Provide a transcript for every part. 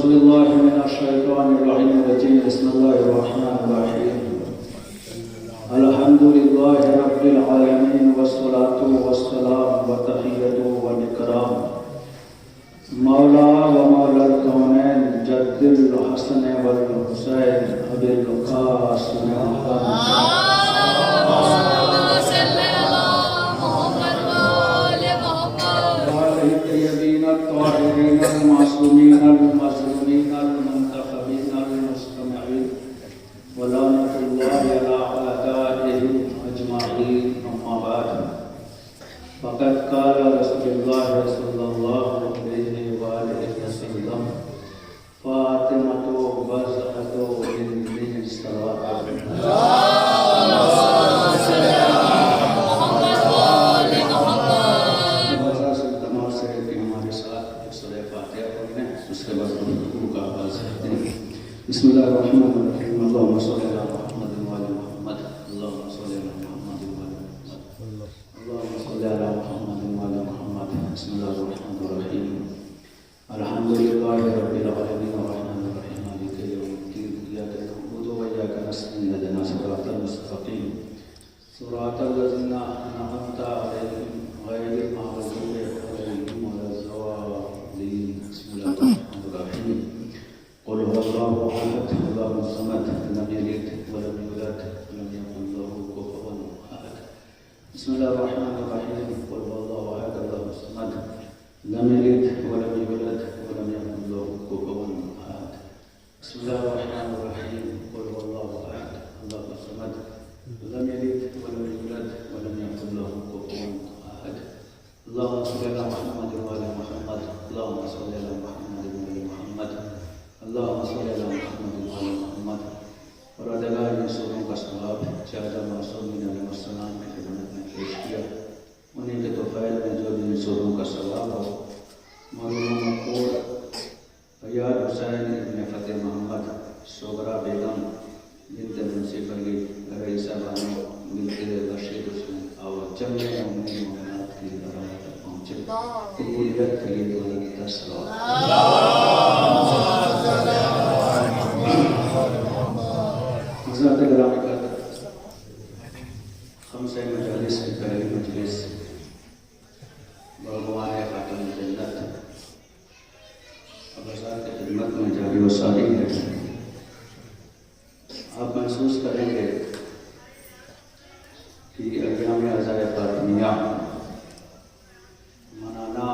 أعوذ بالله من الشيطان الرجيم بسم الله الرحمن الرحيم الحمد لله رب العالمين والصلاة والسلام وتحية والإكرام مولا ومولا الكونين جد الحسن والحسين أبي القاسم الطاهرين المعصومين المظلومين المنتخبين المستمعين ولعنة الله على أعدائهم أجمعين أما بعد فقد قال رسول الله صلى الله عليه وآله وسلم فاطمة بزهة من الصلاة بسم الله الرحمن الرحيم اللهم صل على محمد وعلى محمد اللهم صل على محمد وعلى محمد اللهم صل على محمد وعلى محمد بسم الله الرحمن الرحيم الحمد لله رب العالمين الرحمن الرحيم مالك يوم الدين إياك نعبد وإياك نستعين اهدنا الصراط المستقيم صراط الذين أنعمت عليهم غير المغضوب عليهم ولا الضالين بسم الله الرحمن الرحيم قل هو الله احد الله الصمد لم يلد ولم يولد ولم يكن له كفوا احد بسم الله الرحمن الرحيم قل هو الله احد الله الصمد لم يلد ولم يولد ولم يكن له كفوا احد بسم الله الرحمن الرحيم قل هو الله احد الله الصمد لم يلد ولم يولد ولم يكن له كفوا احد اللهم صل على محمد وعلى محمد اللهم صل على محمد وعلى محمد اللهم صل على محمد وعلى محمد اور ادگار نے سوروں کا ثواب چاہتا معصومین علیہ السلام کی خدمت میں پیش کیا انہیں کے توفیل میں جو بھی سوروں کا ثواب ہو مولانا مقبول فیاض حسین ابن فتح محمد صغرا بیگم بنت منصف علی رئیسہ بانو بنت رشید حسین اور جمعہ امین مومنات کی برابر تک پہنچے قبولیت کے لیے بلند تسلیم حضرت گرامی قدر خمسہ مجالس کی پہلی مجلس بھگوان خاتم جنت اب حضرت کی خدمت میں جاری و ساری ہے آپ محسوس کریں گے کہ ایام عزائے فاطمیہ منانا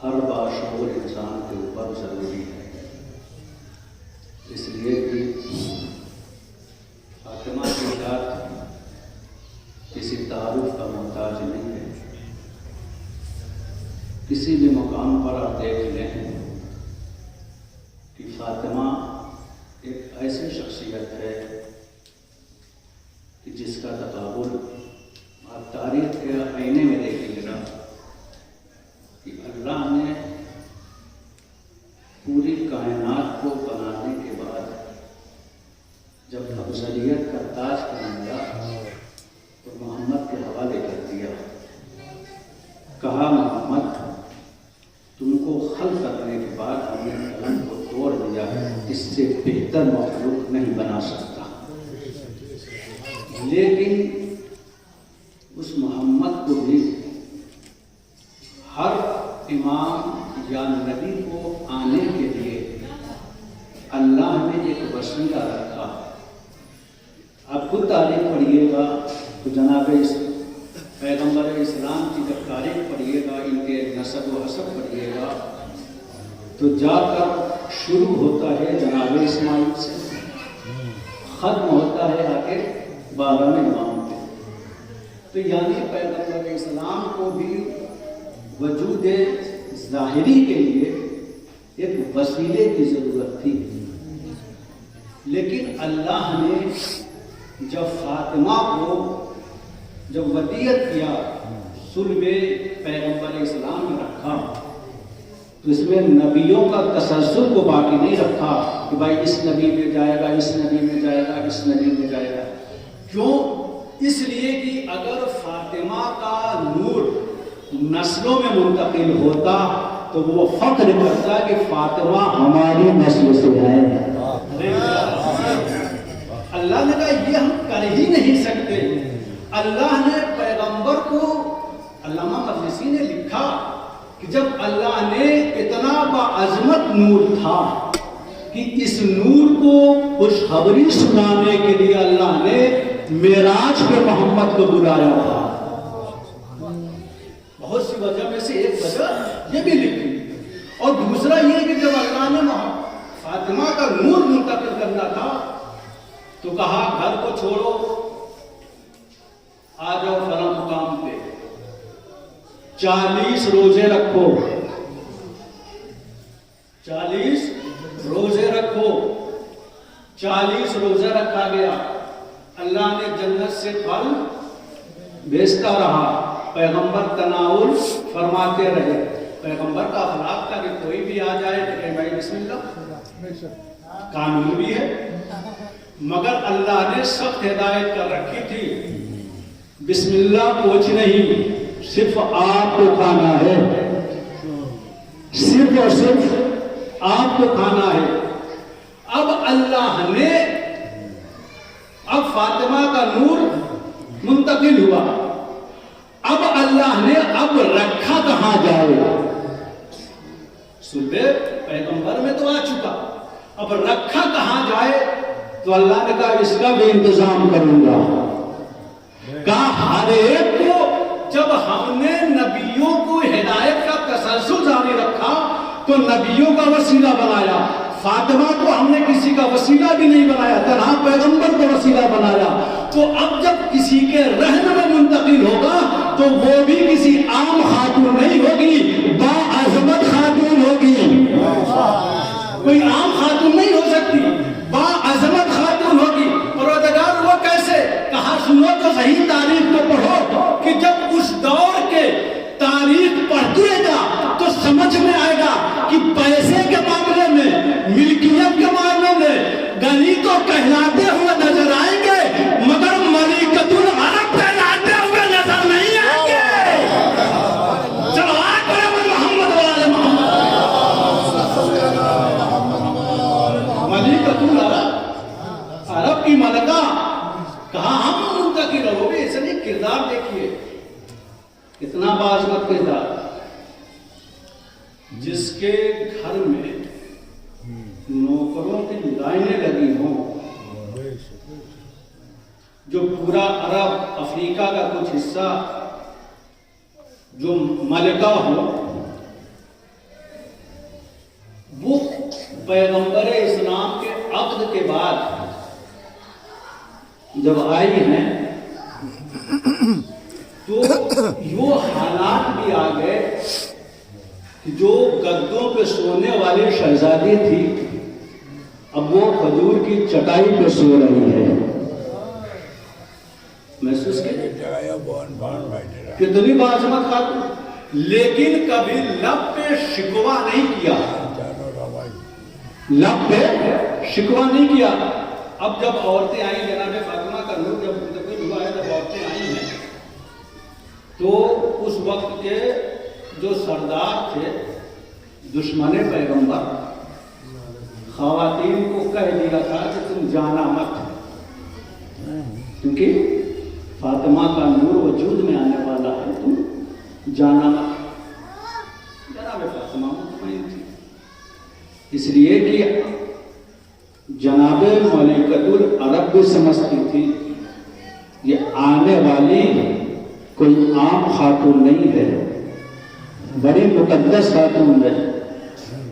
ہر باشعور انسان کے اوپر ضروری ہے اس لیے کہ فاطمہ کی ذات کسی تعارف کا محتاج نہیں ہے کسی بھی مقام پر آپ دیکھ لیں کہ فاطمہ ایک ایسی شخصیت ہے کہ جس کا تقابل آپ تاریخ کے آئینے میں دیکھیں گے نا کہ اللہ نے پوری کائنات کو بنانے کے بعد جب افضلیت کا تاج پہنایا تو محمد کے حوالے کر دیا کہا محمد تم کو خلق کرنے کے بعد ہم نے قلم کو توڑ دیا اس سے بہتر مخلوق نہیں بنا سکتا لیکن اس محمد کو بھی ہر امام یا نبی کو آنے کے لیے اللہ نے ایک وسیلہ رکھا آپ خود تاریخ پڑھیے گا تو جناب پیغمبر اسلام کی جب تاریخ پڑھیے گا ان کے نسب و حسب پڑھیے گا تو جا کر شروع ہوتا ہے جناب اسماعیل سے ختم ہوتا ہے آ کے 12 امام پہ تو یعنی پیغمبر اسلام کو بھی وجود ظاہری کے لیے ایک وسیلے کی ضرورت تھی لیکن اللہ نے جب فاطمہ کو جب ودیت کیا صلب پیغمبر اسلام میں رکھا تو اس میں نبیوں کا تسلسل کو باقی نہیں رکھا کہ بھائی اس نبی میں جائے گا اس نبی میں جائے گا اس نبی میں جائے گا کیوں اس لیے کہ اگر فاطمہ کا نور نسلوں میں منتقل ہوتا تو وہ فخر کرتا کہ فاطمہ ہماری نسل سے ہے۔ اللہ نے کہا یہ ہم کر ہی نہیں سکتے۔ اللہ نے پیغمبر کو، علامہ مجلسی نے لکھا کہ جب اللہ نے اتنا باعظمت نور تھا کہ اس نور کو خوشخبری سنانے کے لیے اللہ نے معراج پہ محمد کو بلایا تھا۔ بہت سی وجہ میں سے ایک وجہ یہ بھی لکھی، اور دوسرا یہ کہ جب اللہ نے فاطمہ کا نور منتقل کرنا تھا تو کہا گھر کو چھوڑو، آ جاؤ فلاں مقام پہ، 40 روزے رکھو، 40 روزے رکھو۔ 40 روزے رکھا گیا، اللہ نے جنت سے پھل بھیجتا رہا، پیغمبر تناول فرماتے رہے۔ پیغمبر کا اخلاق تھا کہ کوئی بھی آ جائے کہ بھائی بسم اللہ، قانون بھی ہے، مگر اللہ نے سخت ہدایت کر رکھی تھی، بسم اللہ کچھ نہیں، صرف آپ کو کھانا ہے، صرف اور صرف آپ کو کھانا ہے۔ اب اللہ نے، اب فاطمہ کا نور منتقل ہوا، اب اللہ نے اب رکھا کہاں جائے؟ صلب پیغمبر میں تو آ چکا، اب رکھا کہاں جائے؟ تو اللہ نے کہا اس کا بھی انتظام کروں گا۔ کہا ہر ایک کو، جب ہم نے نبیوں کو ہدایت کا تسلسل جاری رکھا تو نبیوں کا وسیلہ بنایا، فاطمہ کو ہم نے کسی کا وسیلہ بھی نہیں بنایا، تنہا پیغمبر کو وسیلہ بنایا۔ تو اب جب کسی کے رہن میں منتقل ہوگا تو وہ بھی کسی عام خاتون نہیں ہوگی، باعظمت خاتون ہوگی، کوئی عام خاتون نہیں ہو سکتی، باعظمت خاتون ہوگی۔ پروردگار وہ کیسے؟ کہا سنو تو صحیح تاریخ کو پڑھو، کہ جب اس دور کے تاریخ پڑھتے گا تو سمجھ میں آئے گا کہ پیسے کے معاملے میں، ملکیت کے معاملے میں غنی تو کہلاتے ہوئے نظر آئیں گے، مگر ملکۃ العرب کہلاتے ہوئے نظر نہیں آئیں گے۔ چلو آج محمد والے محمد، ملکۃ العرب، عرب کی ملکہ، کہاں ہم منتقل ہو گے؟ اس لیے کردار دیکھیے کتنا باعظمت کردار، جس کے گھر میں نوکروں کی لائنیں لگی ہوں، جو پورا عرب افریقہ کا کچھ حصہ جو ملکہ ہو، وہ پیغمبر اسلام کے عقد کے بعد جب آئی ہیں تو یہ حالات بھی آ گئے کہ جو گدوں پہ سونے والی شہزادی تھی اب وہ کھجور کی چٹائی پہ سو رہی ہے۔ محسوس کتنی باعظمت خاتون، لیکن کبھی لب پہ شکوہ نہیں کیا، لب پہ شکوہ نہیں کیا۔ اب جب عورتیں آئیں، جناب فاطمہ کا نور جب منتقل ہوا ہے، جب عورتیں آئی ہیں تو اس وقت کے جو سردار تھے دشمن پیغمبر، خواتین کو کہہ دیا تھا کہ تم جانا مت، کیونکہ فاطمہ کا نور وجود میں آنے والا ہے، تم جانا مت۔ جناب فاطمہ مطمئن تھی، اس لیے کہ جناب ملکۃ العرب بھی سمجھتی تھی یہ آنے والی کوئی عام خاتون نہیں ہے، بڑی مقدس خاتون ہے،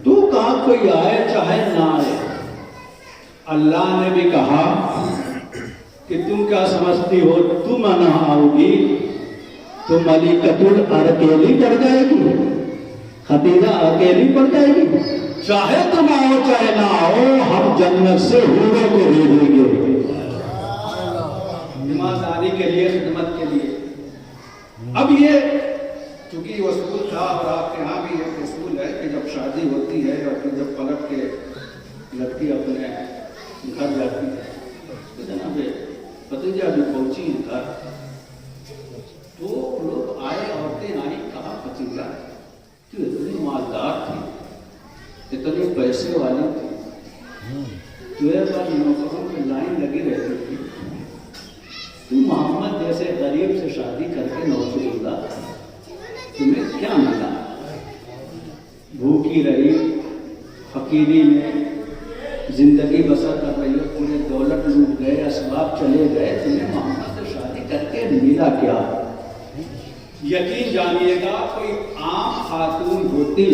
تو کہاں کوئی آئے چاہے نہ آئے۔ اللہ نے بھی کہا کہ تم کیا سمجھتی ہو، تم نہ آؤ گی تو ملکۃ العرب اکیلی پڑ جائے گی، خدیجہ اکیلی پڑ جائے گی، چاہے تم آؤ چاہے نہ آؤ، ہم جنت سے حوروں کو بھیجیں گے، ایمانداری کے لیے، خدمت کے لیے۔ اب یہ چونکہ یہ اصول تھا، اور آپ کے ہاں بھی ایک اصول ہے کہ جب شادی ہوتی ہے اور پھر جب پلٹ کے لڑکی اپنے گھر جاتی ہے تو جناب بھتیجا بھی پہنچی ہیں گھر، تو لوگ آئے، عورتیں آئیں، کہا بھتیجا تو اتنی مالدار تھی، اتنے پیسے والی تھی، میرے پاس نوکروں کی لائن لگی رہتی تھی، تو محمد جیسے غریب سے شادی کر کے نوز اللہ تمہیں کیا ملا؟ بھوکی رہی، فقیری میں زندگی بسر کر رہی ہے، پورے دولت لوٹ گئے، اسباب چلے گئے، تمہیں محمد سے شادی کر کے ملا کیا؟ یقین جانیے گا کوئی عام خاتون ہوتی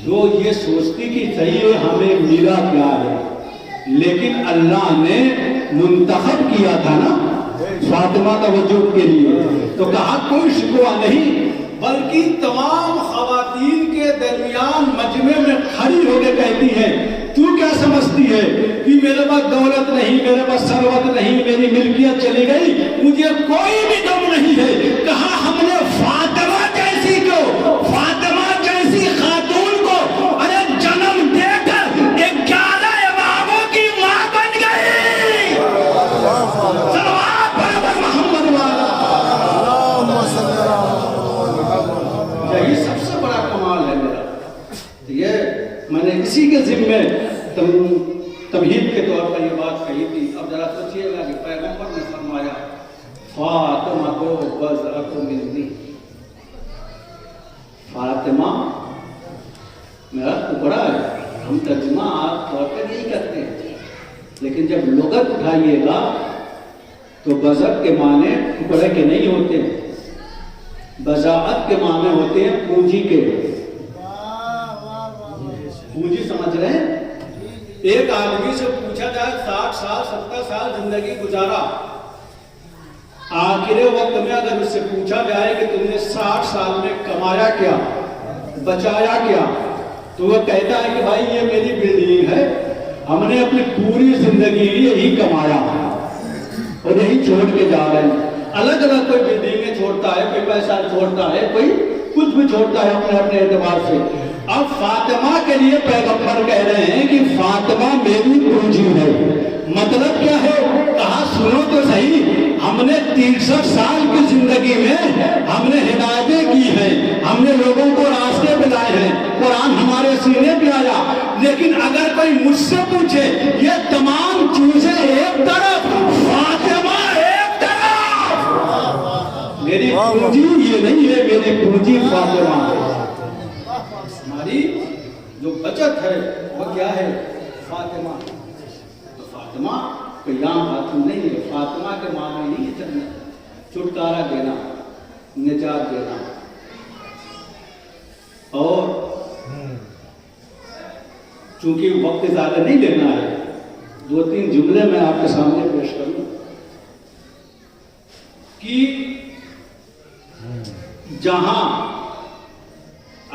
جو یہ سوچتی کہ صحیح ہمیں ملا کیا ہے، لیکن اللہ نے منتخب کیا تھا نا فاطمہ توجہ کے لیے، تو کہا کوئی شکوہ نہیں، بلکہ تمام خواتین کے درمیان مجمع میں کھڑی ہو کے کہتی ہے تو کیا سمجھتی ہے کہ میرے پاس دولت نہیں، میرے پاس ثروت نہیں، میری ملکیت چلی گئی، مجھے کوئی بھی غم نہیں ہے؟ کہا ہم نے فاطمہ جیسی کو، فاطمہ جیسی خاتون کو ارے جنم دے کر 11 اماموں کی ماں بن گئی۔ صلوات پڑھو محمد والا۔ یہی سب سے بڑا کمال ہے میرا، یہ میں نے اسی کے ذمے تمہید کے طور پر یہ بات کہی تھی۔ اب ذرا سوچئے گا کہ پیغمبر نے فرمایا فاطمہ کو بضعۃ منی، فاطمہ میرا ٹکڑا ہے۔ ہم ترجمہ آپ طور پر یہی کرتے ہیں، لیکن جب لغت اٹھائیے گا تو بضعت کے معنی ٹکڑے کے نہیں ہوتے، بضاعت کے معنی ہوتے ہیں پونجی کے۔ پونجی سمجھ رہے ہیں؟ ایک آدمی سے پوچھا جائے 60 سال 70 سال زندگی گزارا، آخر وقت میں اگر اس سے پوچھا جائے کہ تم نے 60 سال میں کمایا کیا، بچایا کیا، تو وہ کہتا ہے کہ بھائی یہ میری بلڈنگ ہے، ہم نے اپنی پوری زندگی یہی کمایا اور یہی چھوڑ کے جا رہے ہیں۔ الگ الگ کوئی بلڈنگیں چھوڑتا ہے، کوئی پیسہ چھوڑتا ہے، کوئی کچھ بھی چھوڑتا ہے اپنے اپنے اعتبار سے۔ اب فاطمہ کے لیے پیغمبر کہہ رہے ہیں کہ فاطمہ میری پونجی ہے۔ مطلب کیا ہے؟ کہا سنو تو صحیح، ہم نے 63 سال کی زندگی میں ہم نے ہدایتیں کی ہیں، ہم نے لوگوں کو راستے بتائے ہیں، قرآن ہمارے سینے پہ آیا، لیکن اگر کوئی مجھ سے پوچھے یہ تمام چیزیں ایک طرف، فاطمہ ایک طرف، میری پونجی یہ نہیں ہے، میری پونجی فاطمہ ہے۔ ہماری جو بچت ہے وہ کیا ہے؟ فاطمہ۔ تو فاطمہ کوئی عام خاتون نہیں ہے، فاطمہ کے معنی نہیں ہے جنت، چھٹکارا دینا، نجات دینا۔ اور چونکہ وقت زیادہ نہیں لینا ہے، 2-3 جملے میں آپ کے سامنے پیش کروں کہ جہاں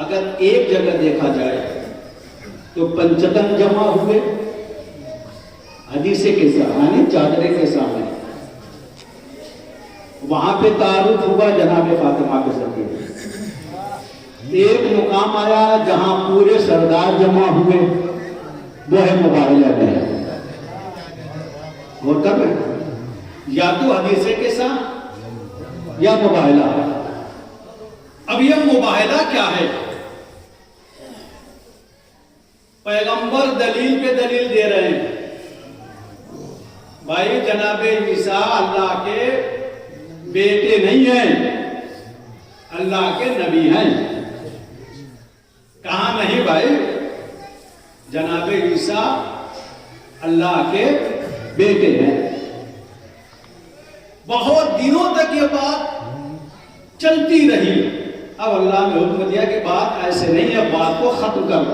اگر ایک جگہ دیکھا جائے تو پنچتن جمع ہوئے حدیثے کے سامنے، چادرے کے سامنے، وہاں پہ تعارف ہوا جناب فاطمہ کے ذریعے۔ ایک مقام آیا جہاں پورے سردار جمع ہوئے، وہ ہے مباہلہ میں، اور کب ہے یا تو حدیثے کے ساتھ یا مباہلہ۔ اب یہ مباہلہ کیا ہے؟ پیغمبر دلیل پہ دلیل دے رہے ہیں، بھائی جناب عیسیٰ اللہ کے بیٹے نہیں ہیں، اللہ کے نبی ہیں۔ کہاں نہیں بھائی، جناب عیسیٰ اللہ کے بیٹے ہیں۔ بہت دنوں تک یہ بات چلتی رہی، اب اللہ نے حکم دیا کہ بات ایسے نہیں ہے، بات کو ختم کرو،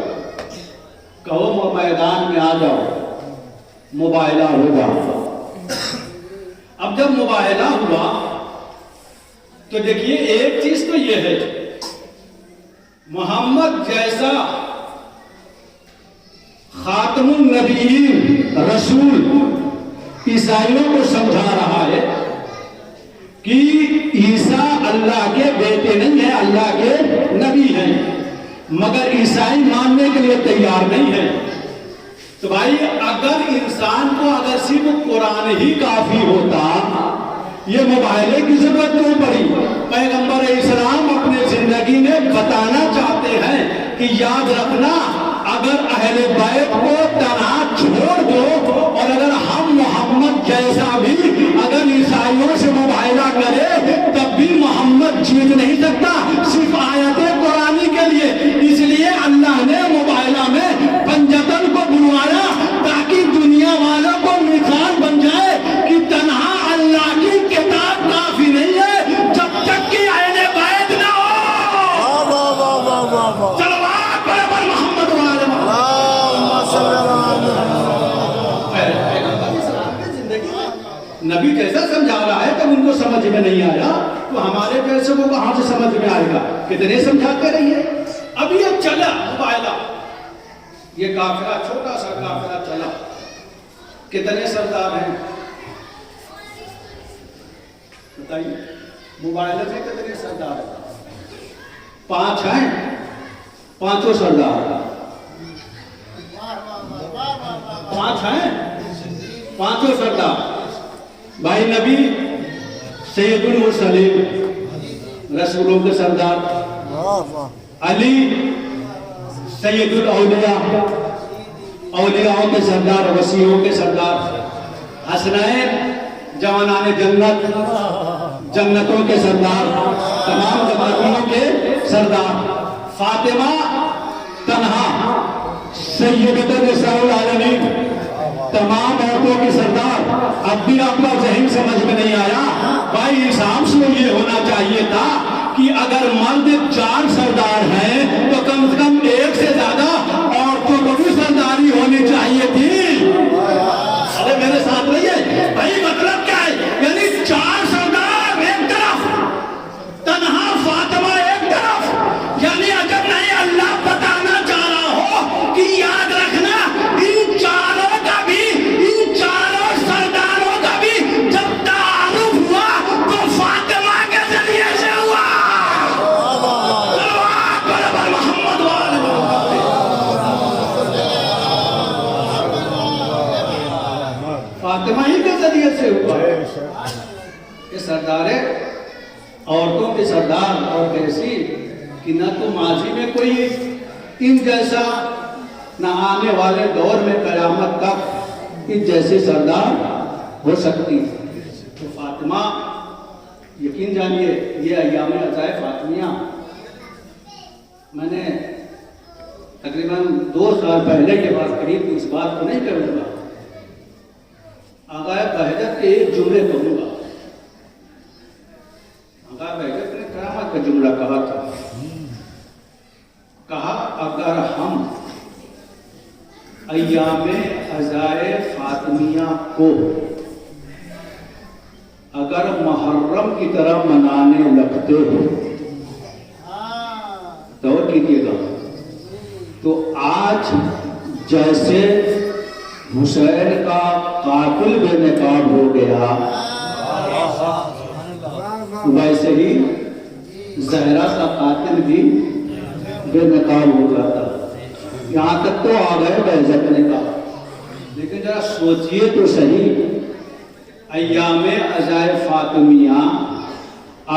کہو میدان میں آ جاؤ، مباہلہ ہوگا۔ اب جب مباہلہ ہوا تو دیکھیے ایک چیز تو یہ ہے، محمد جیسا خاتم النبیین رسول عیسائیوں کو سمجھا رہا ہے کہ عیسیٰ اللہ کے بیٹے نہیں ہیں، اللہ کے نبی ہیں، مگر عیسائی ماننے کے لیے تیار نہیں ہے۔ تو بھائی اگر انسان کو اگر صرف قرآن ہی کافی ہوتا، یہ مباہلے کی ضرورت نہیں پڑی۔ پیغمبر اسلام اپنے زندگی میں بتانا چاہتے ہیں کہ یاد رکھنا اگر اہل بیت کو تنہا چھوڑ دو اور اگر ہم محمد جیسا بھی اگر عیسائیوں سے مباہلہ کرے تب بھی محمد جیت نہیں سکتا صرف آیت قرآنی کے لیے. اس لیے اللہ نے مباہلہ میں پنجتن کو بلوایا تاکہ دنیا والوں کو مثال بن جائے کہ تنہا اللہ کی کتاب کافی نہیں ہے جب تک کہ اہل بیت نہ ہو. صلوات پر محمد والے نبی کیسا سمجھا رہا ہے تب ان کو سمجھ میں نہیں آیا تو ہمارے جیسے کو کہاں سے سمجھ میں آئے گا. کتنے سمجھاتے رہیے. اب یہ چلا مباہلہ, یہ کافرہ چھوٹا سا کافرہ چلا. کتنے سردار ہیں بتائیے؟ مباہلے میں کتنے سردار ہیں؟ 5 ہیں. 5 سردار 5 ہیں. 5 سردار. بھائی نبی سید المرسلین رسولوں کے سردار, علی سید الاولیاء اولیاءوں کے سردار, وسیعوں کے سردار, حسنین جوانان جنت جنتوں کے سردار, تمام جنتوں کے سردار, فاطمہ تنہا سیدۃ النساء العالمین تمام عورتوں کے سردار. اب بھی آپ کا ذہن سمجھ میں نہیں آیا. بھائی حساب سے یہ ہونا چاہیے تھا کہ اگر مرد 4 سردار ہیں تو کم سے کم 1 سے زیادہ عورتوں کو بھی سرداری ہونی چاہیے تھی. ارے میرے ساتھ رہیے بھائی. مطلب کیا ہے؟ یعنی 4 سردار ایک طرف, تنہا فاطمہ ایک طرف. یعنی اگر نہیں اللہ بتانا چاہ رہا ہو کہ یاد رکھنا ان چاروں کا بھی, ان چاروں سرداروں کا بھی جب تعارف ہوا تو فاطمہ کے ذریعے سے ہوا. برابر محمد والے فاطمہ ہی کے ذریعے سے ہوا. یہ سردار عورتوں کے سردار اور کیسی کہ نہ تو ماضی میں کوئی ان جیسا نہ آنے والے دور میں قیامت تک ان جیسے سردار ہو سکتی. تو فاطمہ یقین جانیے یہ ایام عزائے فاطمیہ میں نے تقریباً 2 سال پہلے کے بعد قریب اس بات کو نہیں کروں گا. آغا بہجت کے ایک جملے کہوں گا. آغا بہجت نے قیامت کا جملہ کہا تھا. کہا اگر ہم ایام عزائے فاطمیہ کو اگر محرم کی طرح منانے لگتے ہو غور کیجیے گا تو آج جیسے حسین کا قاتل بے نقاب ہو گیا ویسے ہی زہرا کا قاتل بھی بے نقاب ہو جاتا. یہاں تک تو آ گئے بہجت نے کہا. لیکن ذرا سوچئے تو صحیح, ایام عزائے فاطمیہ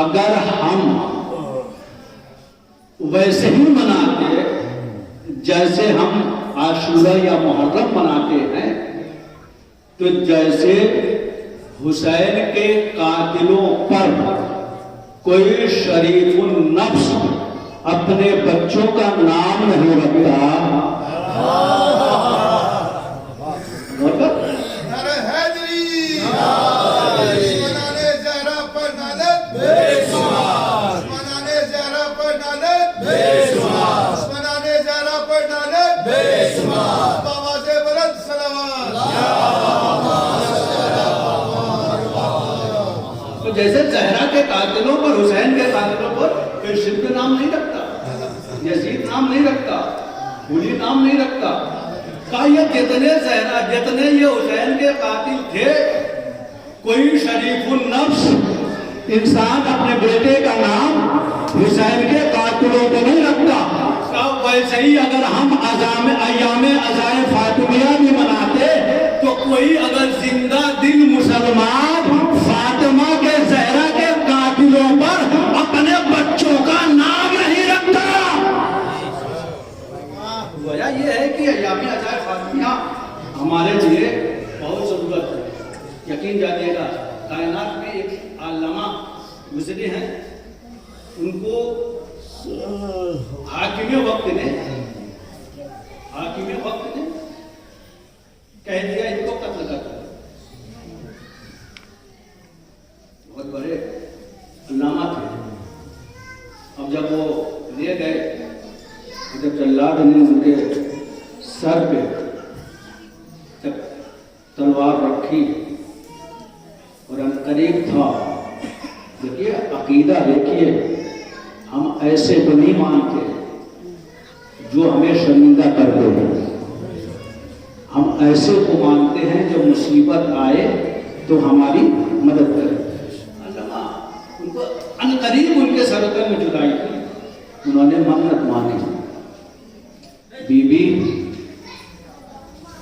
اگر ہم ویسے ہی مناتے جیسے ہم عاشورہ یا محرم مناتے ہیں تو جیسے حسین کے قاتلوں پر کوئی شریف النفس اپنے بچوں کا نام نہیں رکھتا. جیسے زہرا کے قاتلوں پر حسین کے قاتلوں پر کوئی شرک نام نہیں رکھتا, یزید نام نہیں رکھتا, علی نام نہیں رکھتا. کہا یہ جتنے زہرا جتنے یہ حسین کے قاتل تھے کوئی شریف النفس انسان اپنے بیٹے کا نام حسین کے قاتلوں کو نہیں رکھتا. کہا ویسے ہی اگر ہم ایام عزائے فاطمیہ بھی مناتے تو کوئی اگر زندہ دل مسلمان فاطمہ کے زہرا کے قاتلوں پر اپنے بچوں کا نام نہیں رکھتا. کہ ایام عجائب فاطمیہ ہمارے لیے بہت ضرورت ہے. یقین جانیے گا کائنات میں ایک علامہ گزرے ہیں, ان کو حاکم وقت نے کہہ دیا ان کو قتل کر دیا. بہت بڑے علامہ تھے. اب جب وہ لے گئے, جب جلاد نے ان کے سر پہ جب تلوار رکھی اور قریب تھا, دیکھیے عقیدہ دیکھیے, ہم ایسے تو نہیں مانتے جو ہمیں شرمندہ کر دے, ہم ایسے کو مانتے ہیں جب مصیبت آئے تو ہماری مدد کرے. علامہ ان کو عنقریب ان کے سرکل میں جدائی کی, انہوں نے منت مانی, بی بی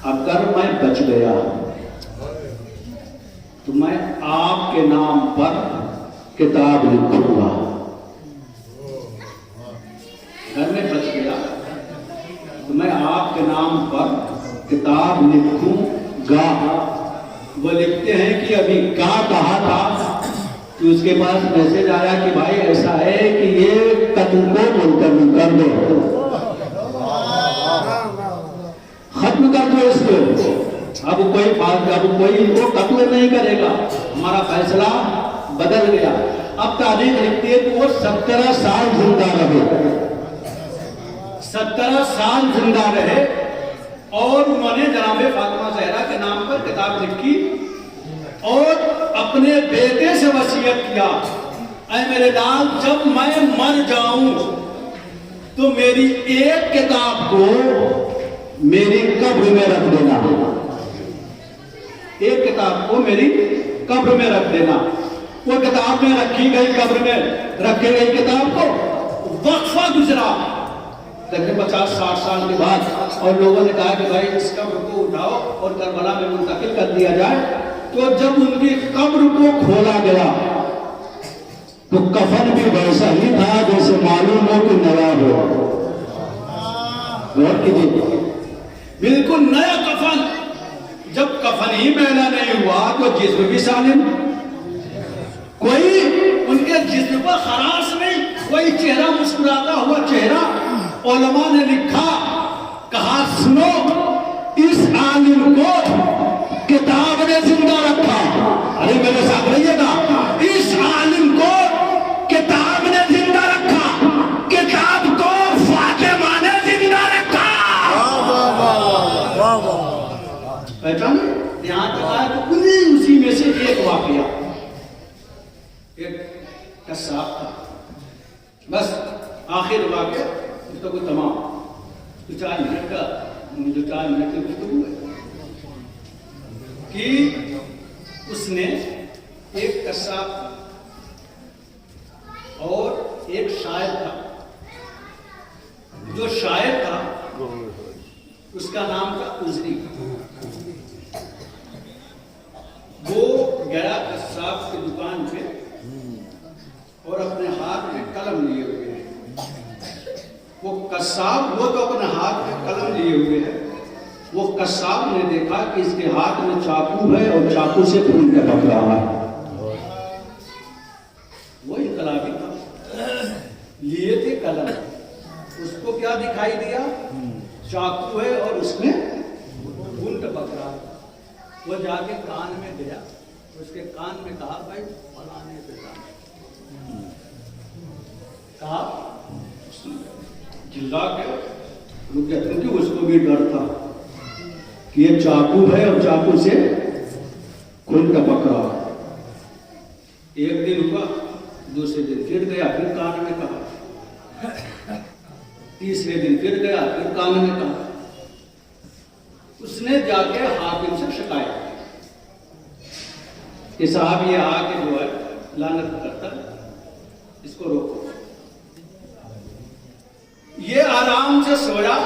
اگر میں بچ گیا تو میں آپ کے نام پر کتاب لکھوں گا. اگر میں بچ گیا تو میں آپ کے نام پر کتاب لکھوں گا. وہ لکھتے ہیں کہ ابھی کہا تھا کہ اس کے پاس میسج آیا کہ بھائی ایسا ہے کہ یہ قتل کو ملتوی کر دو, ختم کر دو اس کو. اب کوئی ان کو قتل نہیں کرے گا, ہمارا فیصلہ بدل گیا. اب تاریخ لکھتی ہے کہ وہ 17 سال زندہ رہے, 17 سال زندہ رہے, اور انہوں نے جناب فاطمہ زہرا کے نام پر کتاب لکھی اور اپنے بیٹے سے وصیت کیا, اے میرے لال جب میں مر جاؤں تو میری ایک کتاب کو میری قبر میں رکھ دینا, ایک کتاب کو میری قبر میں رکھ دینا. وہ کتاب میں رکھی گئی, قبر میں رکھی گئی کتاب کو وقفہ گزرا, لیکن 50-60 سال کے بعد, اور لوگوں نے کہا کہ بھائی اس قبر کو اٹھاؤ اور کربلا میں منتقل کر دیا جائے. تو جب ان کی قبر کو کھولا گیا تو کفن بھی ویسا ہی تھا جیسے معلوم ہو کہ نیا ہو. غور کیجیے, بالکل نیا کفن. جب کفن ہی میلا نہیں ہوا تو جسم بھی سالم, کوئی ان کے جسم پر خراش نہیں, کوئی چہرہ مسکراتا ہوا چہرہ. علماء نے لکھا, کہا سنو اس عالم کو کتاب نے زندہ رکھا. ارے میرے ساتھ رہیے گا, اس عالم کو کتاب نے زندہ رکھا, کتاب کو فاطمہ نے زندہ رکھا. پہچانے یہاں تک آیا تو اسی میں سے ایک واقعہ, ایک قصاب تھا, بس آخر واقعہ تو کوئی تمام 4 منٹ کا, جو 4 منٹ کی گفتگو ہے کہ اس نے ایک قصاب اور ایک شاعر تھا. جو شاعر تھا اس کا نام تھا عذری. وہ گیا قصاب کی دکان پہ اور اپنے ہاتھ میں قلم لیے ہوئے ہیں. وہ قصاب, وہ تو اپنے ہاتھ میں قلم لیے ہوئے ہیں. وہ قصاب نے دیکھا کہ اس کے ہاتھ میں چاقو ہے اور چاقو سے خون ٹپک رہا ہے. وہ انقلابی تھا, لیے تھے قلم, اس کو کیا دکھائی دیا, چاقو ہے اور اس میں خون ٹپک رہا ہے. وہ جا کے کان میں گیا, اس کے کان میں کہا بھائی فلانے پہ کہا, چلا کے رک گیا کیونکہ اس کو بھی ڈر تھا کہ یہ چاقو ہے اور چاقو سے خون ٹپک رہا. ایک دن ہوا, دوسرے دن پھر گیا, پھر کان میں کہا, تیسرے دن پھر گیا, پھر کان میں کہا. اس نے جا کے حاکم سے شکایت کہ صاحب یہ آ کے جو ہے لعنت کرتا ہے, اس کو روکو. یہ آرام سے سویا,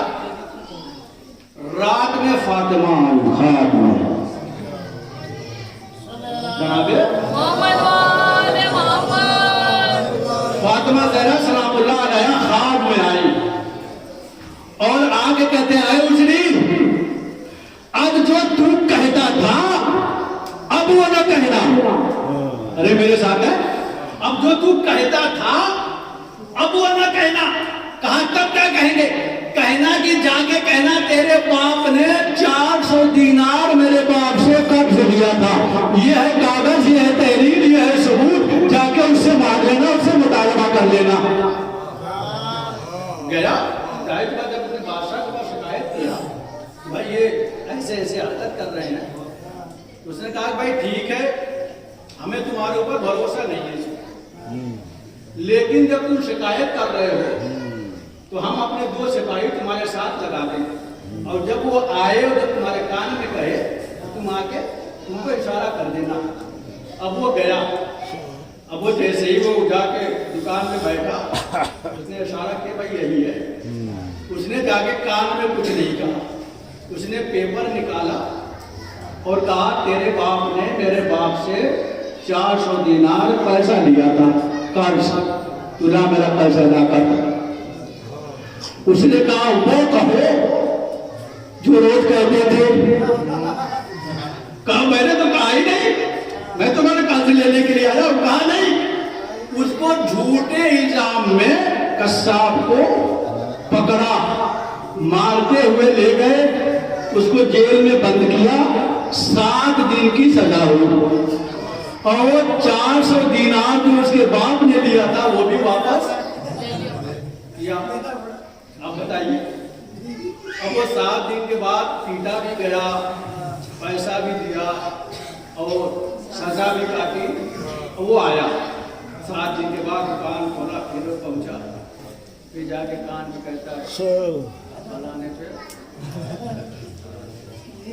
رات میں فاطمہ آئی خواب میں. جناب فاطمہ زہرا سلام اللہ علیہ خواب میں آئی اور آگے کہتے ہیں اے عذری ارے میرے ساتھ ہے. اب جو تو کہتا تھا اب وہ نہ کہنا. کہاں تب کیا کہیں گے؟ کہنا کہ جا کے کہنا تیرے باپ نے 400 دینار میرے باپ سے قرض لیا تھا. یہ ہے کاغذ، یہ ہے تحریر، یہ ہے ثبوت. جا کے اس سے مانگ لینا، اس سے مطالبہ کر لینا. گیا ظاہر بات جب اپنے بادشاہ کے پاس شکایت کیا بھائی یہ ایسے ایسے حرکت کر رہے ہیں، اس نے کہا بھائی ٹھیک ہے ہمیں تمہارے اوپر بھروسہ نہیں ہے، لیکن جب تم شکایت کر رہے ہو تو ہم اپنے 2 سپاہی تمہارے ساتھ لگا دیں، اور جب وہ آئے اور جب تمہارے کان میں کہے تم آ کے تم کو اشارہ کر دینا. اب وہ گیا. اب وہ جیسے ہی وہ جا کے دکان میں بیٹھا اس نے اشارہ کیا بھائی یہی ہے. اس نے جا کے کان میں کچھ نہیں کہا، اس نے پیپر نکالا اور کہا تیرے باپ نے میرے باپ سے 400 دینار پیسہ لیا تھا قرض، تو نہ میرا پیسہ ادا کر. اس نے کہا وہ کہو جو روز کہتے تھے. کہا میں نے تو کہا ہی نہیں، میں تو میں نے قرض لینے کے لیے آیا. کہا نہیں. اس کو جھوٹے الزام میں قصاب کو پکڑا، مارتے ہوئے لے گئے، اس کو جیل میں بند کیا. 7 دن کی سزا ہوئی اور 400 دینار جو اس کے باپ نے لیا تھا وہ بھی واپس کیا. اب بتائیے. اب وہ 7 دن کے بعد پیٹا بھی گیا، پیسہ بھی دیا اور سزا بھی کاٹی. وہ آیا 7 دن کے بعد دکان کھولا، پھر وہ پہنچا، پھر جا کے کان میں کہتا ہے فلانے پہ.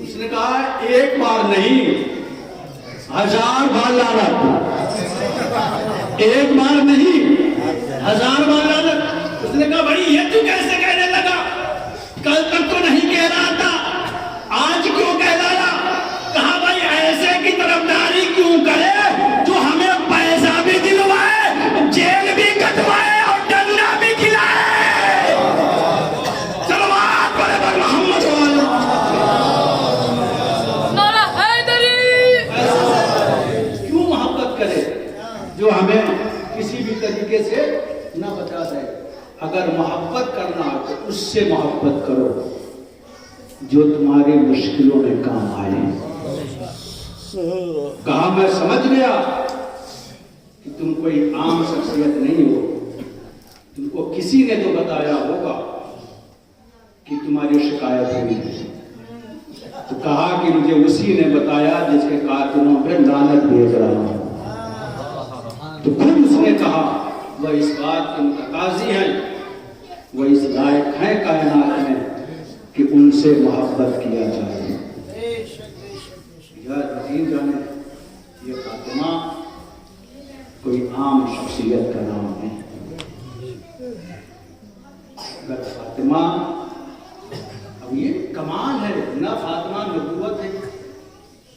اس نے کہا 1 بار نہیں 1000 بار لعنت، 1 بار نہیں 1000 بار لعنت. اس نے کہا بھائی یہ تو کیسے کہنے لگا؟ کل تک تو نہیں کہہ رہا تھا، آج کیوں کہہ رہا؟ کہا بھائی ایسے کی طرفداری کیوں کرے جو ہمیں پیسہ بھی دلوائے، جیل بھی کٹوائے اور ڈنڈا بھی کھلائے. صلوات پر محمد نعرہ حیدری. کیوں محبت کرے جو ہمیں کسی بھی طریقے سے نہ بچا دے؟ اگر محبت کرنا ہے تو اس سے محبت کرو جو تمہاری مشکلوں میں کام آئے. کہا میں سمجھ گیا کہ تم کوئی عام شخصیت نہیں ہو، تم کو کسی نے تو بتایا ہوگا کہ تمہاری شکایت ہوئی. تو کہا کہ مجھے اسی نے بتایا جس کے کارکنوں پہ لعنت بھیج رہا ہوں. تو خود اس نے کہا وہ اس بات کے متقاضی ہیں، وہ اس لائق ہیں کائنات میں کہ ان سے محبت کیا جائے. یا یقین جانے یہ فاطمہ کوئی عام شخصیت کا نام نہیں. اگر فاطمہ، اب یہ کمال ہے، نہ فاطمہ نبوت ہے،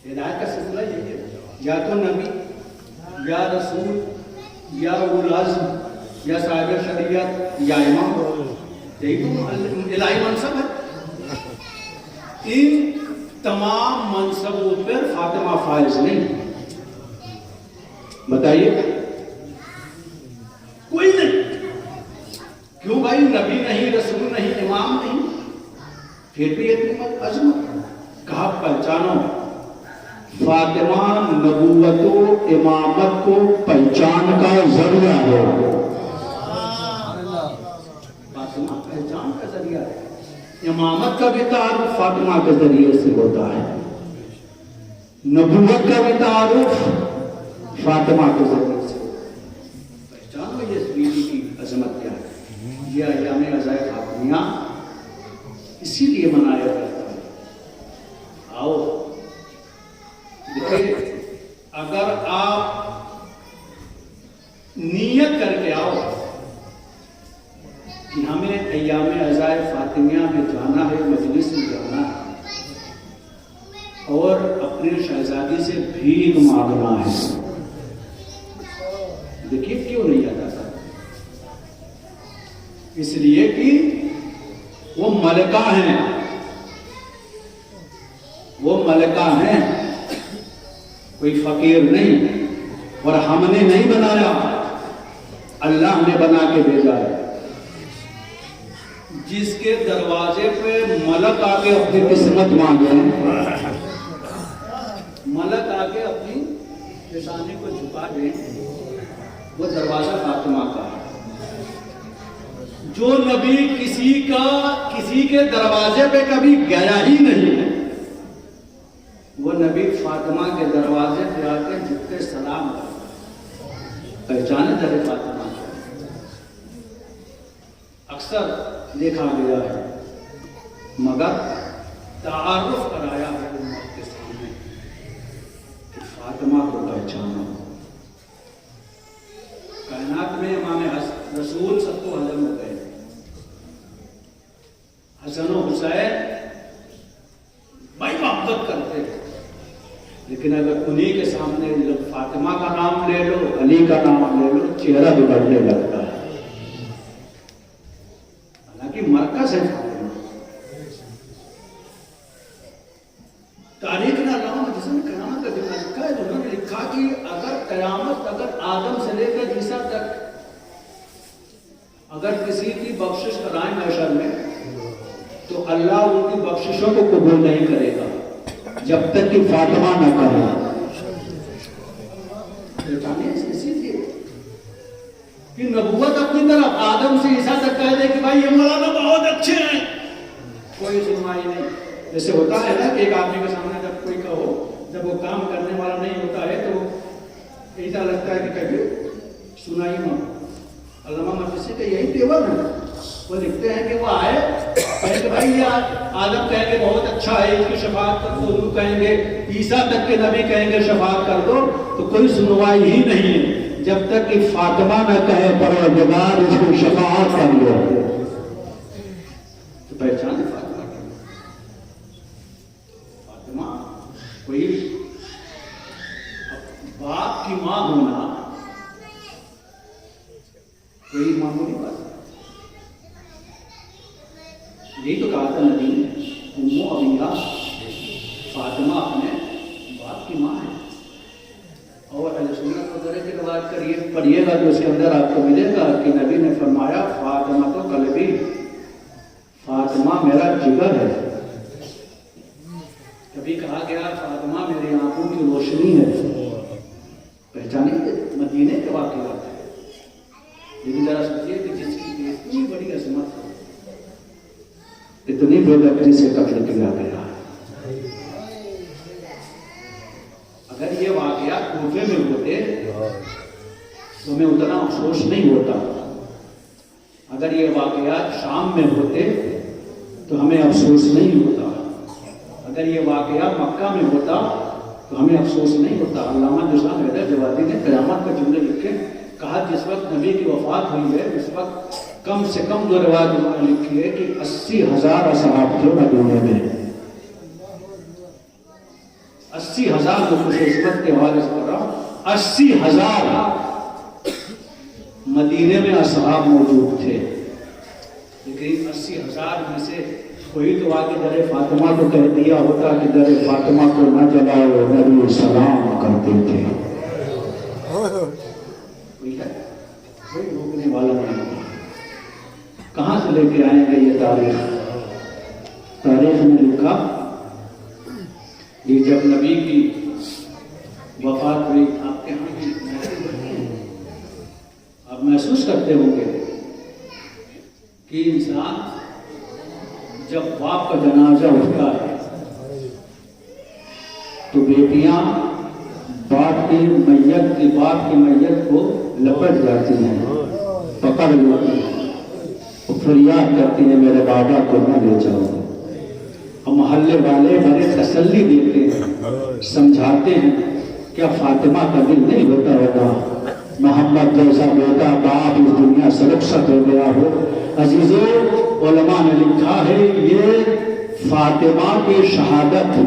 ہدایت کا سلسلہ یہ ہے، یا تو نبی یا رسول یا اولو العزم یا صاحب شریعت یا امام، یہی تو الہی منصب ہے. ان تمام منصبوں پر فاطمہ فائز نہیں. بتائیے کوئی نہیں. کیوں بھائی؟ نبی نہیں، رسول نہیں، امام نہیں، پھر بھی اتنی عظمت. کہا پہچانو فاطمہ نبوت و امامت کو پہچان کا ذریعہ ہے. فاطمہ پہچان کا ذریعہ ہے. امامت کا بھی تعارف فاطمہ کے ذریعے سے ہوتا ہے، نبوت کا بھی تعارف فاطمہ کے ذریعے سے. پہچانو یہ بیوی کی عظمت کیا ہے. یہ ایام عزائے فاطمیہ اسی لیے منایا جاتا ہے. آؤ دیکھیں، اگر آپ نیت کر کے آؤ کہ ہمیں ایام عزائے فاطمیہ میں جانا ہے، مجلس میں جانا ہے اور اپنے شہزادی سے بھیک مانگنا ہے، دیکھیے کیوں نہیں جاتا تھا؟ اس لیے کہ وہ ملکہ ہیں، وہ ملکہ ہیں، کوئی فقیر نہیں. اور ہم نے نہیں بنایا، اللہ نے بنا کے بھیجا ہے۔ جس کے دروازے پہ ملک آ کے اپنی قسمت مانگے، ملک آ کے اپنی پیشانی کو جھکا دیں، وہ دروازہ فاطمہ کا ہے۔ جو نبی کسی کے دروازے پہ کبھی گیا ہی نہیں ہے، وہ نبی فاطمہ کے دروازے پہ آ کے جھک کے سلام کرتا ہے، پہچانے در فاطمہ کو۔ اکثر دیکھا گیا ہے، مگر تعارف کرایا ہے امت کے سامنے کہ فاطمہ کو پہچانو۔ کائنات میں امام رسول سب کو ہضم ہو گئے، حسن و حسین بڑی محبت کرتے ہیں، لیکن اگر انہی کے سامنے فاطمہ کا نام لے لو، علی کا نام لے لو، چہرہ بگڑنے لگتا ہے۔ حالانکہ مرکز ہے فاطمہ۔ تاریخ نے علامہ جس نے قیامت کا دن لکھا ہے، انہوں نے لکھا کہ اگر قیامت، اگر آدم سے لے کر عیسیٰ تک اگر کسی کی بخشش کرائیں محشر میں، تو اللہ ان کی بخششوں کو قبول نہیں کرے گا جب تک کہ فاطمہ نہ کرے۔ اسی لیے کہ نبوت اپنی طرف آدم سے عیسیٰ تک کہہ دے کہ بھائی یہ مولانا بہت اچھے ہیں، کوئی سنوائی نہیں۔ جیسے ہوتا ہے نا کہ ایک آدمی کے سامنے جب کوئی کہو، جب وہ کام کرنے والا نہیں ہوتا ہے تو ایسا لگتا ہے کہ کبھی سنائی نہ۔ علامہ مقدسی کا یہی تیور ہے، وہ لکھتے ہیں کہ وہ آئے کہیں کہ بھائی یہ آدم کہیں گے بہت اچھا ہے، اس کی شفاعت کر دو، حضور کہیں گے، عیسیٰ تک کے نبی کہیں گے شفاعت کر دو، تو کوئی سنوائی ہی نہیں ہے جب تک کہ فاطمہ نہ کہے پروردگار اس کی شفاعت کر لو۔ تو پہچان فاطمہ کی، فاطمہ کوئی باپ کی ماں ہونا کوئی معمولی بات ہے۔ یہی تو کہا تھا نبی نے، امو ابیہا، فاطمہ اپنے باپ کی ماں ہے۔ اور اہل سنت وغیرہ کی روایت کریے، پڑھیے گا تو اس کے اندر آپ کو ملے گا کہ نبی نے فرمایا فاطمہ تو قلبی، فاطمہ میرا جگر ہے۔ کبھی کہا گیا فاطمہ میری آنکھوں کی روشنی ہے۔ پہچانے مدینے کے واقعات ہے، لیکن ذرا سوچیے کہ جس کی اتنی بڑی عظمت ہے، اتنی بے دخلی سے قتل کیا گیا۔ اگر یہ واقعات کوفے میں ہوتے تو ہمیں اتنا افسوس نہیں ہوتا، اگر یہ واقعات شام میں ہوتے تو ہمیں افسوس نہیں ہوتا، اگر یہ واقعات مکہ میں ہوتا تو ہمیں افسوس نہیں ہوتا۔ علامہ نظام حیدر جوادی نے قیامت کا جملے لکھے، کہا جس وقت نبی کی وفات ہوئی ہے اس وقت کم سے کم دو روایت انہوں نے لکھی ہے کہ 80,000 اصحاب تھے مدینے میں، 80,000 کو خوش عصمت کے حوالے سے کر رہا ہوں، 80,000 مدینے میں اصحاب موجود تھے، لیکن 80,000 میں سے کوئی تو آگے در فاطمہ کو کہہ دیا ہوتا کہ در فاطمہ کو نہ جلاؤ، نبی سلام کرتے تھے۔ کوئی ہے، کوئی روکنے والا نہیں ہوتا۔ کہاں سے لے کے آئیں گے یہ تاریخ؟ تاریخ میں لکھا یہ جب نبی کی وفات ہوئی، آپ کے ہاں بھی آپ محسوس کرتے ہوں گے کہ انسان جب باپ کا جنازہ اٹھتا ہے تو بیٹیاں باپ کی میت کو لپٹ جاتی ہیں، پکڑ لیتی ہیں، فریاد کرتی ہیں میرے بابا کو نہ لے جاؤ۔ اور محلے والے بڑے تسلی دیتے ہیں، سمجھاتے ہیں، کیا فاطمہ کا دل نہیں ہوتا ہوگا محمد جیسا بیٹا باپ اس دنیا سے رخصت ہو گیا ہو۔ عزیزوں، علماء نے لکھا ہے یہ فاطمہ کی شہادت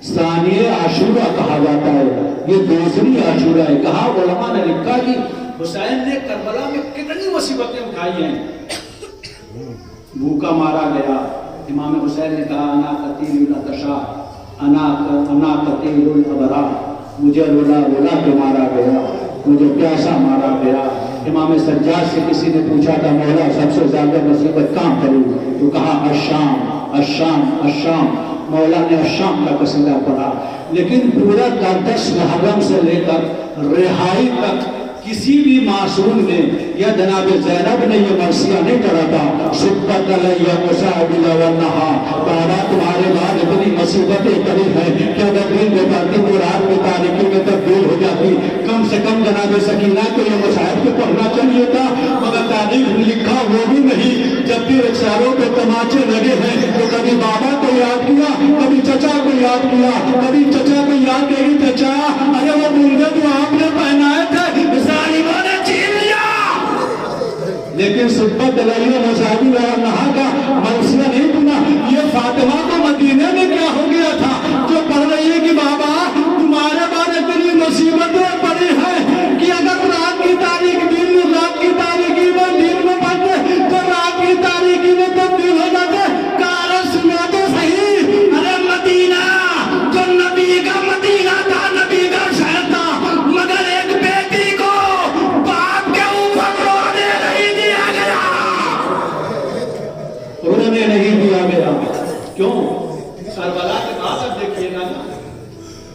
ثانیہ عاشورہ کہا جاتا ہے، یہ دوسری عاشورہ ہے۔ کہا علماء نے لکھا کہ حسین نے کربلا میں کتنی مصیبتیں اٹھائی ہیں، بھوکا مارا گیا، امام حسین نے کہا انا قتیل الاتشا، انا قتیل الابرار، مجھے رولا رولا کے مارا گیا، مجھے پیاسا مارا گیا۔ امام سجاد سے کسی نے پوچھا تھا مولا سب سے زیادہ مصیبت کہاں پڑی؟ تو کہا الشام الشام الشام۔ مولا نے الشام کا قصیدہ پڑھا، لیکن پورا 10 محرم سے لے کر رہائی تک کسی بھی معصوم نے یا جناب زینب نے یہ مرثیہ نہیں پڑھا تھا سبت علیہ مصابل والنہا، بابا تمہارے بعد اتنی مصیبتیں پڑی ہیں کہ اگر دن میں پڑھتی تو رات میں تاریکی میں تبدیل ہو جاتی۔ کم سے کم جناب سکینہ کو یہ مصاحب کو پڑھنا چاہیے تھا، مگر تاریخ لکھا وہ بھی نہیں۔ جب بھی رخساروں پہ تماچے لگے ہیں تو کبھی بابا کو یاد کیا، کبھی چچا کو یاد کیا، کبھی چچا کو یاد کیا کہ چچا ارے وہ بندے جو آپ نے پہنائے تھے ظالموں نے چھین لیا۔ لیکن سبت علیہ مصابل والنہا کا مرثیہ نہیں سنا۔ یہ فاطمہ کو مدینے میں کیا ہو گیا تھا جو پڑھ رہی ہے کہ بابا تمہارے بعد اتنی مصیبتیں پڑی ہیں کہ اگر رات کی تاریخ دن میں، رات کی تاریخی میں دن میں پڑھتے تو رات کی تاریخی میں تبدیل ہو جاتے۔ کارا سنا تو صحیح، ارے مدینہ جو نبی کا مدینہ تھا، نبی کا شہر تھا، مگر ایک بیٹی کو باپ کے اوپر رونے نہیں دیا گیا، رونے نہیں دیا گیا۔ کیوں؟ کربلا کے بعد اب دیکھیے گا نا،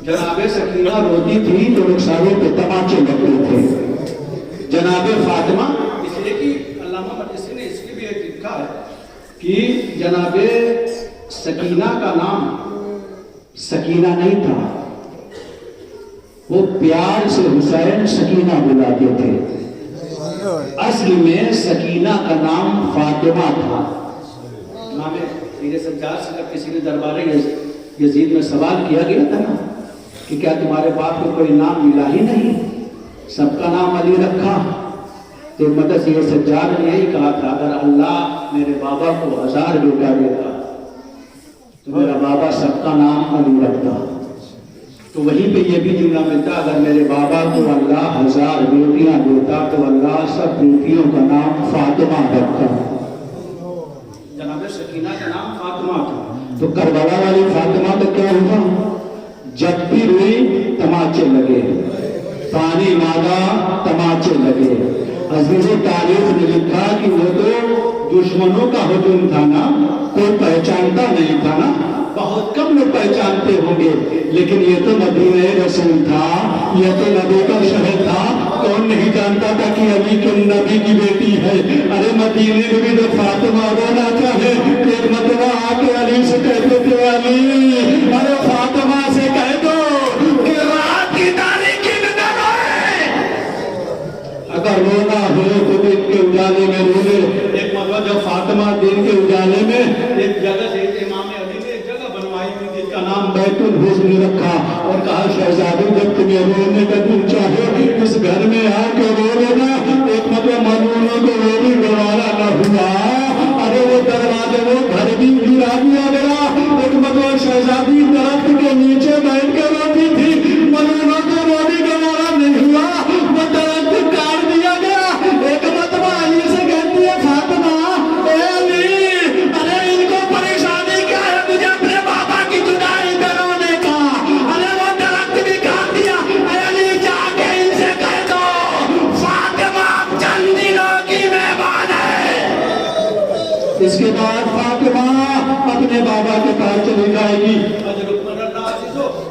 جناب سکینہ روتی تھی تو رخساروں پہ تماچے لگتے تھے۔ جناب فاطمہ اس لیے کہ علامہ مجلسی نے اس کی بھی ایک لکھا ہے کہ جناب سکینہ کا نام سکینہ نہیں تھا، وہ پیار سے حسین سکینہ بلاتے تھے، اصل میں سکینہ کا نام فاطمہ تھا۔ امام پیر سجاد سے جب کسی نے دربار یزید میں سوال کیا گیا تھا نا کہ کیا تمہارے باپ کو کوئی نام ملا ہی نہیں، سب کا نام علی رکھا، تو مدد یہ سجاد نے یہی کہا تھا اگر اللہ میرے بابا کو 1000 بیٹا دیتا تو میرا بابا سب کا نام علی رکھتا۔ تو وہیں پہ یہ بھی جملہ ملتا اگر میرے بابا کو اللہ 1000 بیٹیاں دیتا تو اللہ سب بیٹیوں کا نام فاطمہ رکھتا۔ جناب سکینہ کا نام فاطمہ تھا۔ تو کربلا والی فاطمہ کا کیا ہوا؟ جب بھی روئی تماچے لگے، پانی مانگا تماچے لگے۔ عزیز تاریخ نے لکھا کہ وہ تو دشمنوں کا ہجوم تھا نا، کوئی پہچانتا نہیں تھا نا، بہت کم لوگ پہچانتے ہوں گے، لیکن یہ تو مدینہ رسول تھا، یہ تو نبی کا شہر تھا، کون نہیں جانتا تھا کہ علی کے نبی کی بیٹی ہے۔ ارے مدینے میں بھی تو فاطمہ رونا چاہے، ایک مرتبہ آ کے علی سے کہتے تھے علی ارے فاطمہ سے کہہ دو کہ رات کی تاریکی میں نہ روئے، اگر رونا ہو تو دن کے اجالے میں رو لے۔ ایک مرتبہ جب فاطمہ دن کے اجالے میں ایک جگہ سے امام علی نے ایک جگہ بنوائی تھی جس کا نام بیت الحزن رکھا اور کہا شہزادی جب تمہیں رونے کا دل چاہے اس گھر میں آ کے رو لینا۔ ایک مرتبہ مجنونوں کو وہ بھی گوارا نہ ہوا، ارے وہ دروازے وہ گھر بھی گرا دیا گیا۔ ایک مرتبہ شہزادی درخت کے نیچے بیٹھ کے روتی تھی، مجنونوں کو وہ بھی گوارا نہیں ہوا، وہ درخت کاٹ دیا گیا۔ ایک مرتبہ علی سے کہتی ہے فاطمہ اے علی ارے ان کو پریشانی کیا ہے مجھے اپنے بابا کی جدائی پہ رونے کا، ارے وہ درخت بھی کاٹ دیا۔ اے علی جا کے ان سے کہہ دو فاطمہ چند دنوں کی مہمان ہے۔ اس کے بعد فاطمہ اپنے بابا کے پاس چلی جائے گی۔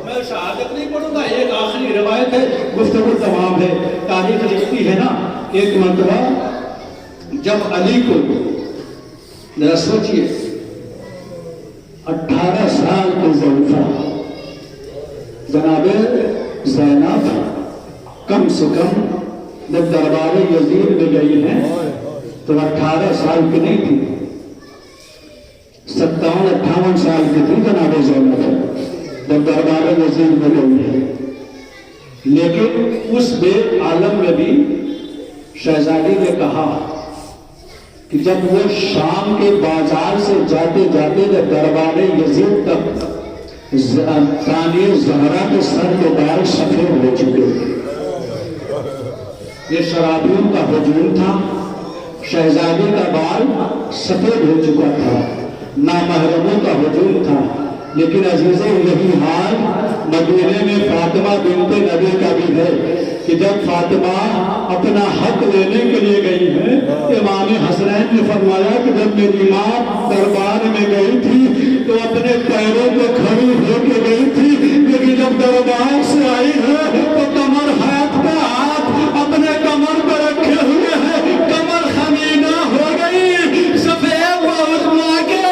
میں شہادت نہیں پڑھوں گا، ایک آخری روایت ہے، گفتگو تمام ہے۔ تاریخ لکھتی ہے نا ایک مرتبہ جب علی کو ذرا سوچئے 18 سال کی ضعیفہ جناب زینب کم سے کم جب دربار یزید میں گئی ہیں تو 18 سال کی نہیں تھی، 57-58 سال کی تھی جناب زینب جب دربار یزید میں گئی ہے۔ لیکن اس بے عالم میں بھی شہزادی نے کہا کہ جب وہ شام کے بازار سے جاتے جاتے جب دربار یزید تک ثانی زہرا کے سر کے بال سفید ہو چکے تھے، یہ شرابیوں کا ہجوم تھا، شہزادی کا بال سفید ہو چکا تھا، نامحرموں کا ہجوم تھا۔ لیکن عزیزوں یہی حال مدینے میں فاطمہ بنت نبی کا بھی ہے کہ جب فاطمہ اپنا حق لینے کے لیے گئی ہے، امام حسنین نے فرمایا کہ جب میری ماں دربار میں گئی تھی تو اپنے پیروں پہ کھڑی ہو کے گئی تھی، لیکن جب دربار سے آئی ہے تو کمر ہاتھ پہ ہاتھ اپنے کمر پہ رکھے ہوئے ہیں، کمر خمیدہ ہو گئی، سفید و عظما کے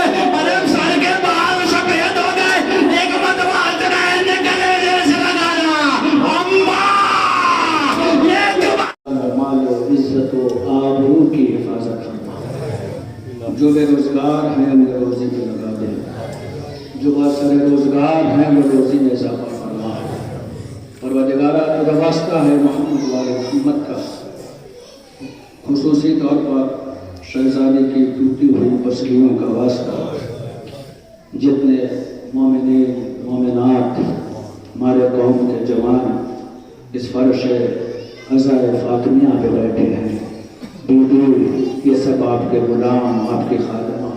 ارے سر کے بال سفید ہو گئے، ایک مدوہ حسنین نے گلے جیسے لگایا، اماں یہ مال و عزت و آبرو کی حفاظت فرما، جو بے روزگار ہیں انہیں روزی پہ لگا دے، جو باصر روزگار ہیں وہ روزی میں اضافہ فرما، پروردگارہ تیرا واسطہ ہے محمد والے محمد کا، خصوصی طور پر شہزادی کی ٹوٹی ہوئی پسلیوں کا واسطہ، جتنے مومنین مومنات ہمارے قوم کے جوان اس فرش عزائے فاطمیہ پہ بیٹھے ہیں، بیوی یہ سب آپ کے غلام، آپ کی خادمہ،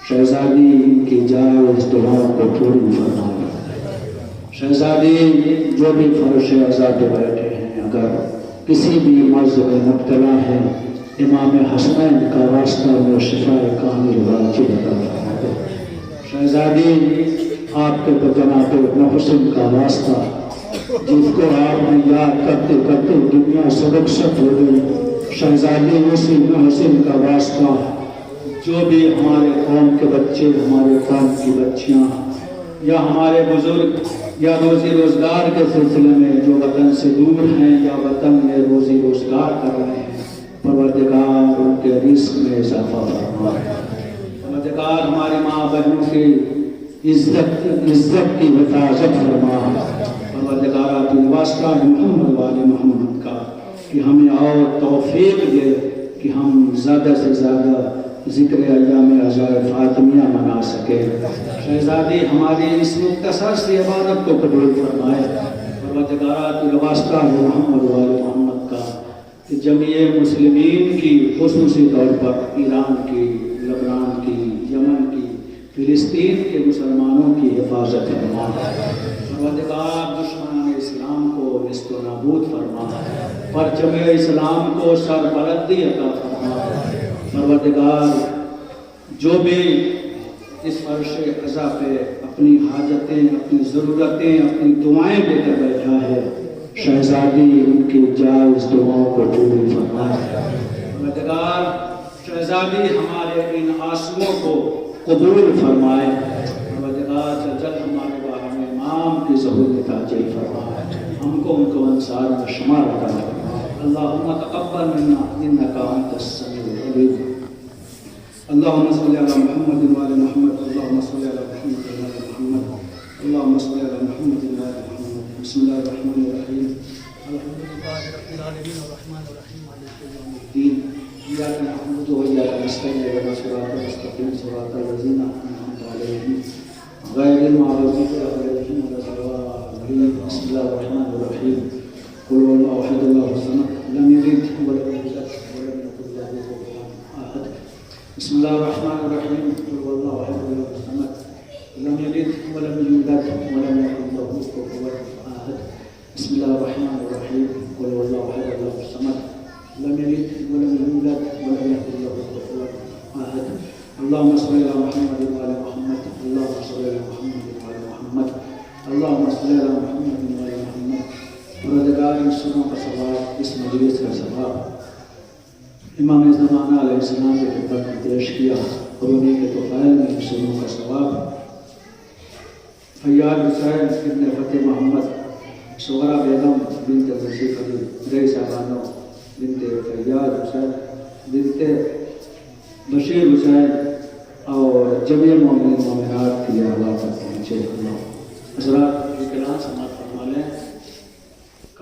شہزادی ان کی جائز دعاؤں کو پوری فرمائے، شہزادی جو بھی فرش عزا پہ بیٹھے ہیں اگر کسی بھی مرض میں مبتلا ہے، امام حسنین کا واسطہ میں شفا کامل واجب عطا فرمائے، شہزادی آپ کے جناب محسن کا واسطہ جس کو آپ نے یاد کرتے کرتے دنیا سے رخصت ہو گئی، شہزادی اسی محسن کا واسطہ جو بھی ہمارے قوم کے بچے، ہمارے قوم کی بچیاں یا ہمارے بزرگ یا روزی روزگار کے سلسلے میں جو وطن سے دور ہیں یا وطن میں روزی روزگار کر رہے ہیں، پروردگار ان کے رزق میں اضافہ فرما، پروردگار ہماری ماں بہنوں کی عزت کی حفاظت فرما، پروردگار آپ کی واسطہ محمد والے محمد کا کہ ہمیں اور توفیق دے کہ ہم زیادہ سے زیادہ ذکر ایام عزائے فاطمیہ منا سکے، شہزادی ہماری اس مختصر سی عبادت کو قبول فرمائے، پروردگار آپ کی واسطہ محمد والے محمد کا کہ جمعیہ مسلمین کی خصوصی طور پر ایران کی، لبنان کی، یمن کی، فلسطین کے مسلمانوں کی حفاظت فرما، پروردگار دشمنان اسلام کو نیست و نابود فرما، پرچم اسلام کو سربلندی عطا فرما، پروردگار جو بھی اس فرش عزا پہ اپنی حاجتیں، اپنی ضرورتیں، اپنی دعائیں دے کر بیٹھا ہے، شہزادی ان کی جائز دعاؤں کو پوری فرمائے، پروردگار شہزادی ہمارے ان آنسوؤں کو قبول فرمائے، پروردگار جل ہمارے باہم امام کی ظہور تاجل فرمائے، ہم کو ان کو انصار میں شمار عطا فرمائے، اللہم تقبل منا انکا انت السمیع العلیم، اللہم صلی علی محمد وعلی محمد، اللہم صلی علی محمد وعلی محمد، اللہم صلی علی محمد وعلی محمد، بسم اللہ الرحمن الرحیم، الحمدللہ رب العالمین الرحمن الرحیم مالک یوم الدین، ایاک نعبد و ایاک نستعین اہدنا الصراط المستقیم صراط الذین انعمت علیہم غیر المغضوب علیہم ولا الضالین، بسم اللہ الرحمن الرحیم، قل هو اللہ احد اللہ الصمد لم یلد ولم یولد ولم یکن له کفوا احد، بسم اللہ الرحمن الرحیم، قل هو اللہ احد اللہ الصمد لم یلد ولم یولد ولم یکن له کفوا احد، بسم اللہ الرحمن الرحیم، قل هو اللہ احد اللہ الصمد لم يلد ولم يولد ولم يكن له كفوا احد، اللهم صل على محمد وعلى محمد، اللهم صل على محمد وعلى محمد، اللهم صل على محمد وعلى محمد، پروردگار ان سنوں کا ثواب، اس مجلس کا ثواب امام زمانہ علیہ السلام کے خدمت میں پیش کیا، رونے کے طفیل میں ان سنوں کا ثواب، فیاض حسین ابن فتح محمد، صغرا بیگم بنت وسیف علی، رئی صاحبانو بنت فیاض حسین، بنت بشیر حسین اور جميع مومنین مومنات کے لیے اللہ پر پہنچے، حضرات یہ کلام سماعت فرما لیں۔